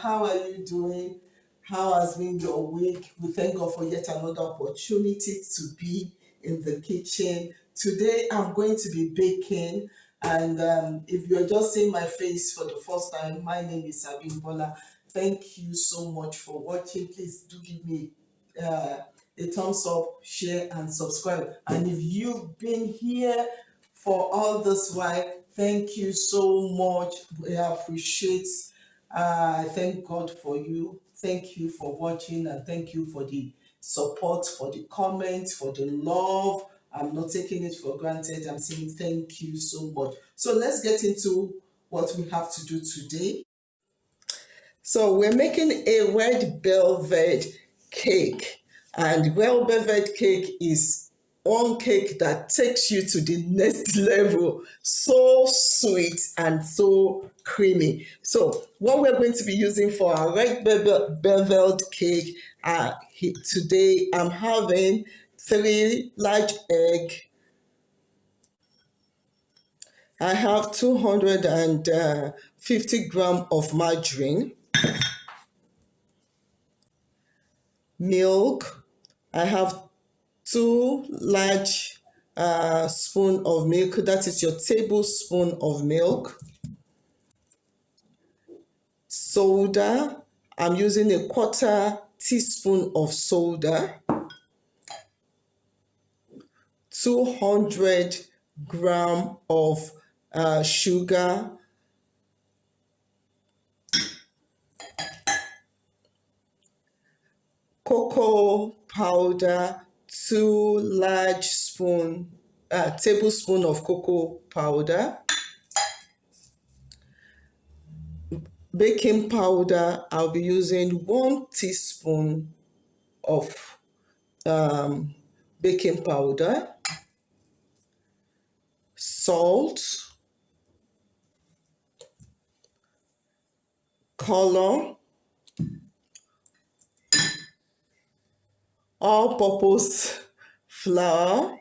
how are you doing? How has been your week? We thank God for yet another opportunity to be in the kitchen. Today I'm going to be baking, and if you're just seeing my face for the first time, my name is Abimbola. Thank you so much for watching. Please do give me a thumbs up, share, and subscribe. And if you've been here for all this while, thank you so much. We appreciate. I thank God for you. Thank you for watching, and thank you for the support, for the comments, for the love. I'm not taking it for granted. I'm saying thank you so much. So let's get into what we have to do today. So we're making a red velvet cake, and red velvet cake is one cake that takes you to the next level. So sweet and so creamy. So what we're going to be using for our red velvet cake, today I'm having 3 large egg. I have 250 gram of margarine, milk. I have 2 large spoon of milk. That is your tablespoon of milk. Soda. I'm using a 1/4 teaspoon of soda. 200 gram of sugar. Cocoa powder, 2 large tablespoon of cocoa powder. Baking powder, I'll be using 1 teaspoon of baking powder. Salt, color, all-purpose flour,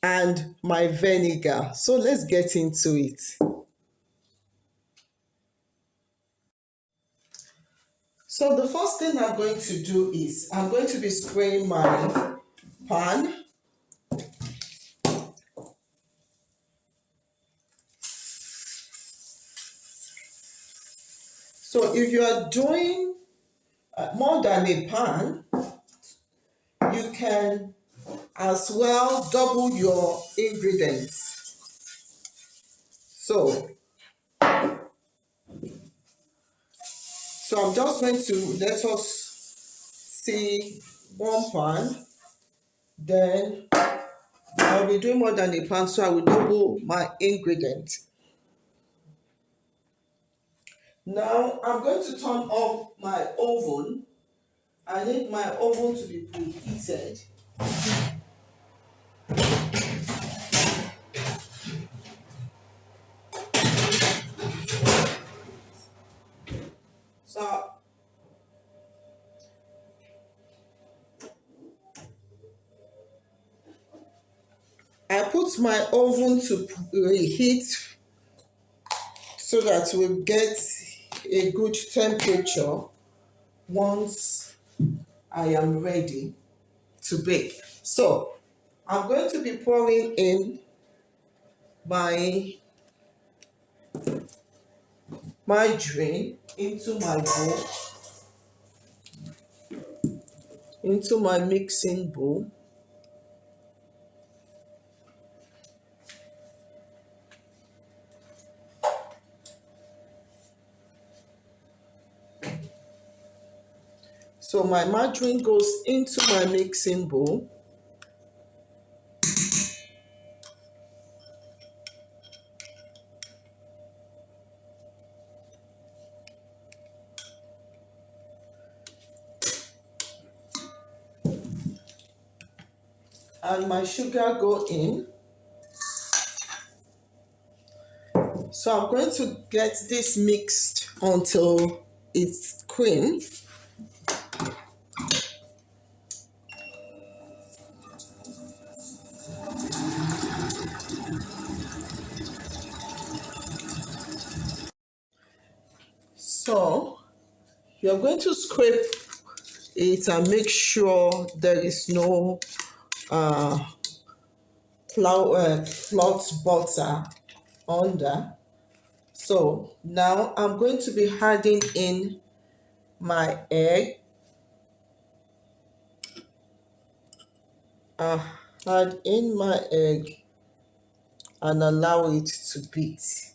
and my vinegar. So let's get into it. So the first thing I'm going to do is I'm going to be spraying my pan. So if you are doing more than a pan, you can as well double your ingredients. So I'm just going to let us see 1 pan. Then I'll be doing more than a pan, so I will double my ingredient. Now I'm going to turn off my oven. I need my oven to be preheated. So I put my oven to reheat so that we'll get a good temperature once I am ready to bake. So I'm going to be pouring in my margarine into my bowl, into my mixing bowl. So my margarine goes into my mixing bowl. And my sugar go in. So I'm going to get this mixed until it's cream. So you're going to scrape it and make sure there is no uh, cloth butter under. So now I'm going to be adding in my egg. Add in my egg and allow it to beat.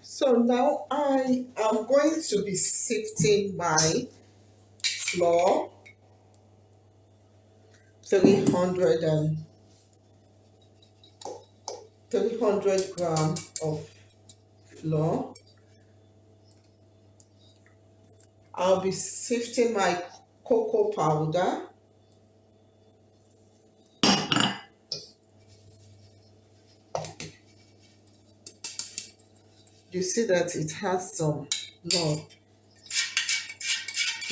So now I am going to be sifting my flour, 300 and 300 gram of flour. I'll be sifting my cocoa powder. You see that it has some lump,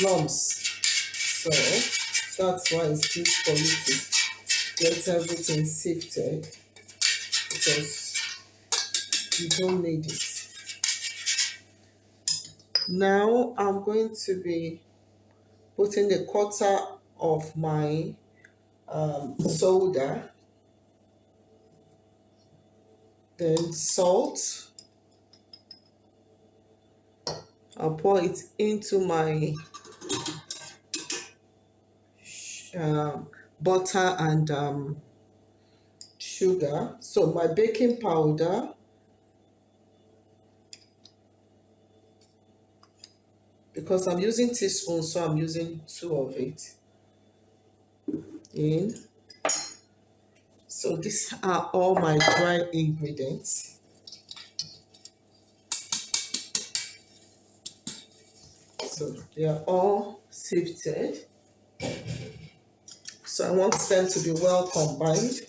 lumps. So that's why it's good for you to get everything sifted, because you don't need it. Now I'm going to be putting a quarter of my soda, then salt. I'll pour it into my butter and sugar. So my baking powder, because I'm using teaspoons, so I'm using two of it in. So these are all my dry ingredients. So they are all sifted. So I want them to be well combined.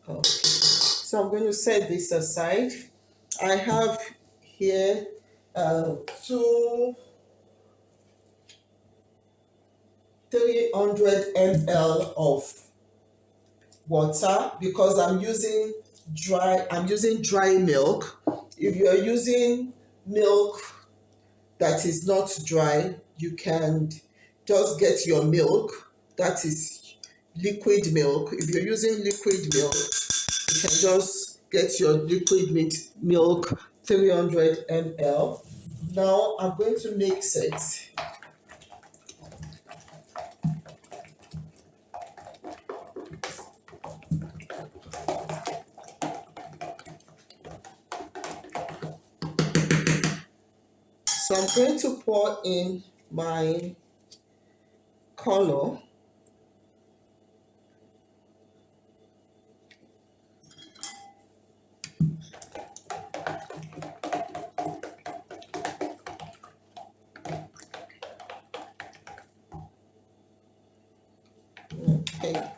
Okay. So I'm going to set this aside. I have here two 300 ml of water, because I'm using dry milk. If you're using milk that is not dry, you can just get your milk that is liquid milk. If you're using liquid milk, you can just get your liquid milk, 300 ml. Now I'm going to mix it. So I'm going to pour in my color. Okay.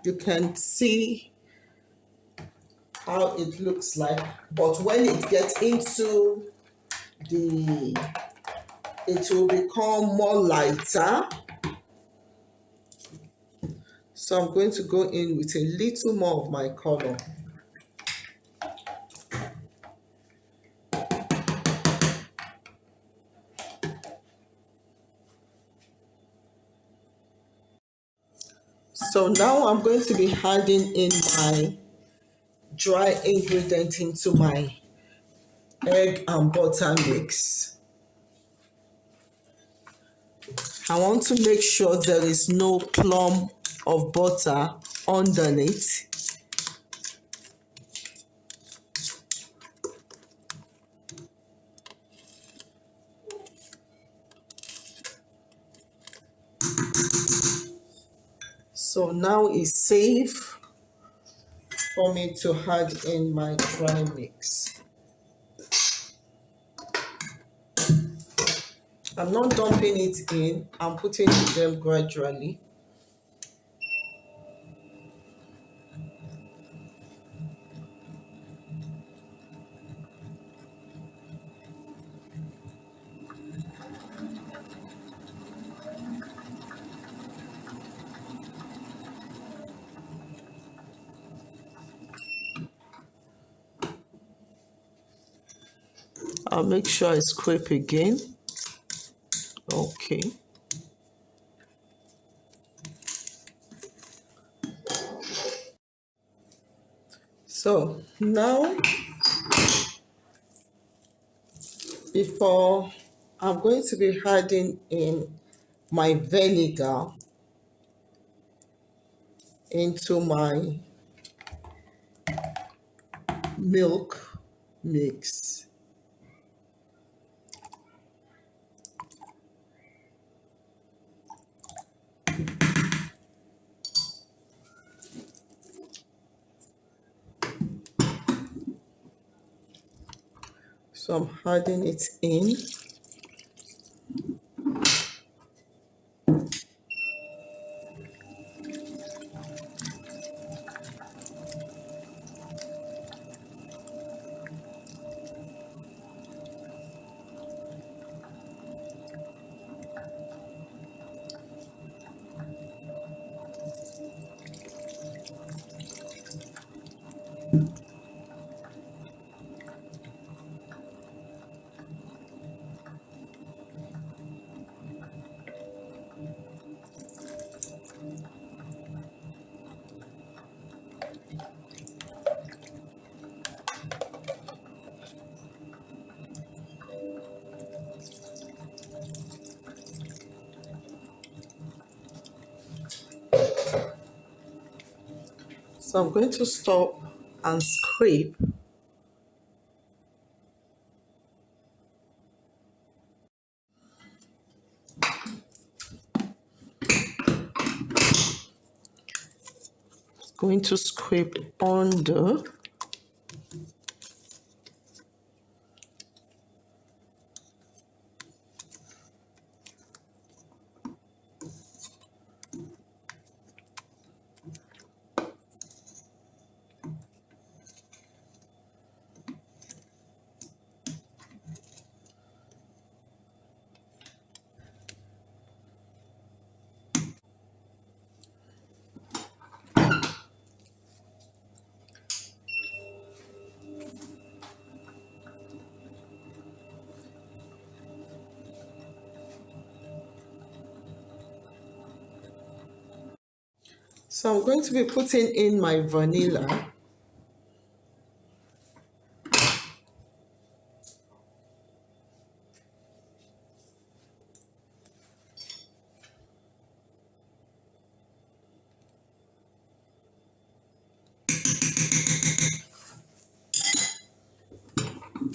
You can see how it looks like, but when it gets into it will become more lighter. So I'm going to go in with a little more of my color. So now I'm going to be adding in my dry ingredient into my egg and butter mix. I want to make sure there is no clump of butter underneath. So now it's safe for me to add in my dry mix. I'm not dumping it in, I'm putting them gradually. I'll make sure I scrape again. Okay. So now, before I'm going to be adding in my vinegar into my milk mix. So I'm adding it in. So I'm going to stop and scrape. Going to scrape under. So I'm going to be putting in my vanilla.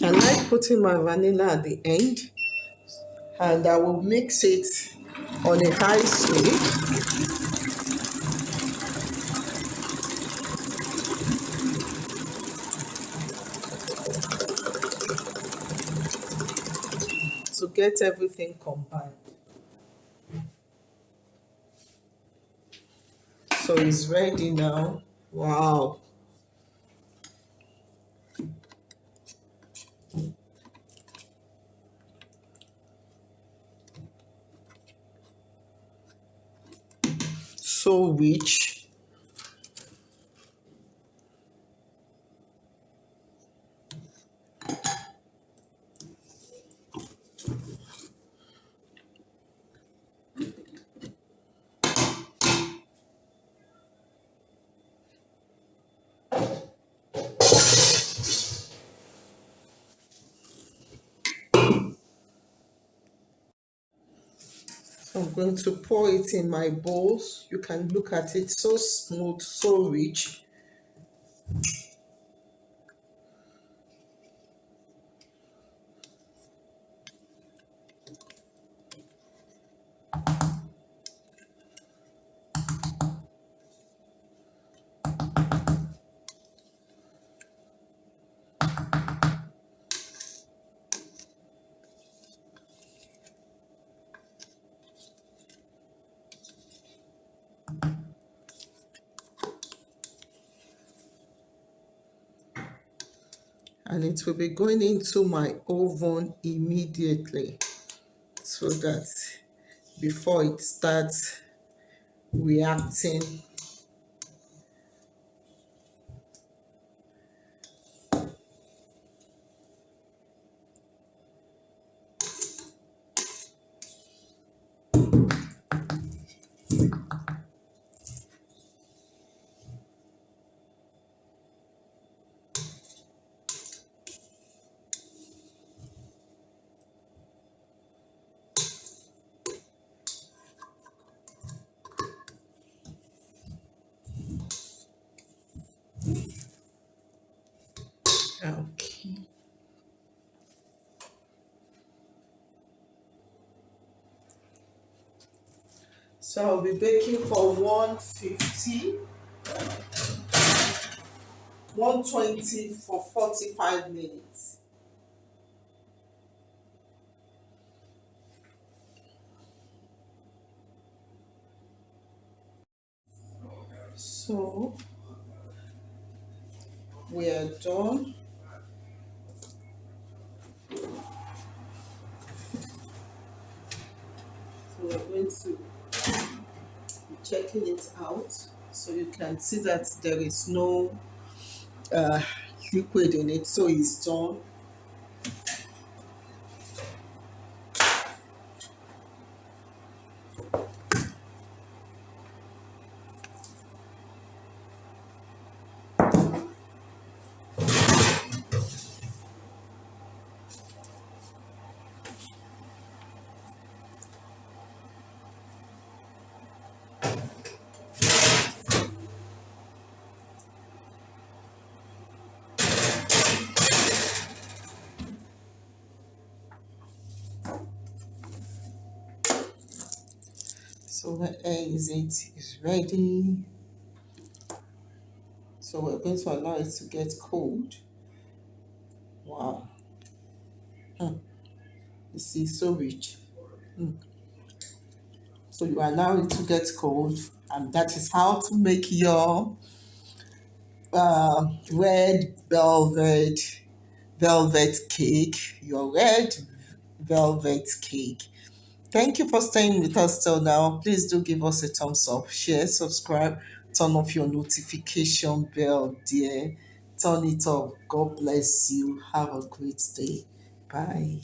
I like putting my vanilla at the end, and I will mix it on a high speed to get everything combined. So it's ready now. Wow. So rich. I'm going to pour it in my bowls. You can look at it, so smooth, so rich. and it will be going into my oven immediately so that before it starts reacting. Okay. So I'll be baking for 150, 120 for 45 minutes. So we are done. So we're going to be checking it out. So you can see that there is no uh, liquid in it. So it's done. So where is it? It's ready. So we're going to allow it to get cold. Wow. Hmm. You see, so rich. Hmm. So you allow it to get cold, and that is how to make your red velvet cake. Your red velvet cake. Thank you for staying with us till now. Please do give us a thumbs up, share, subscribe, turn off your notification bell, dear. Turn it off. God bless you. Have a great day. Bye.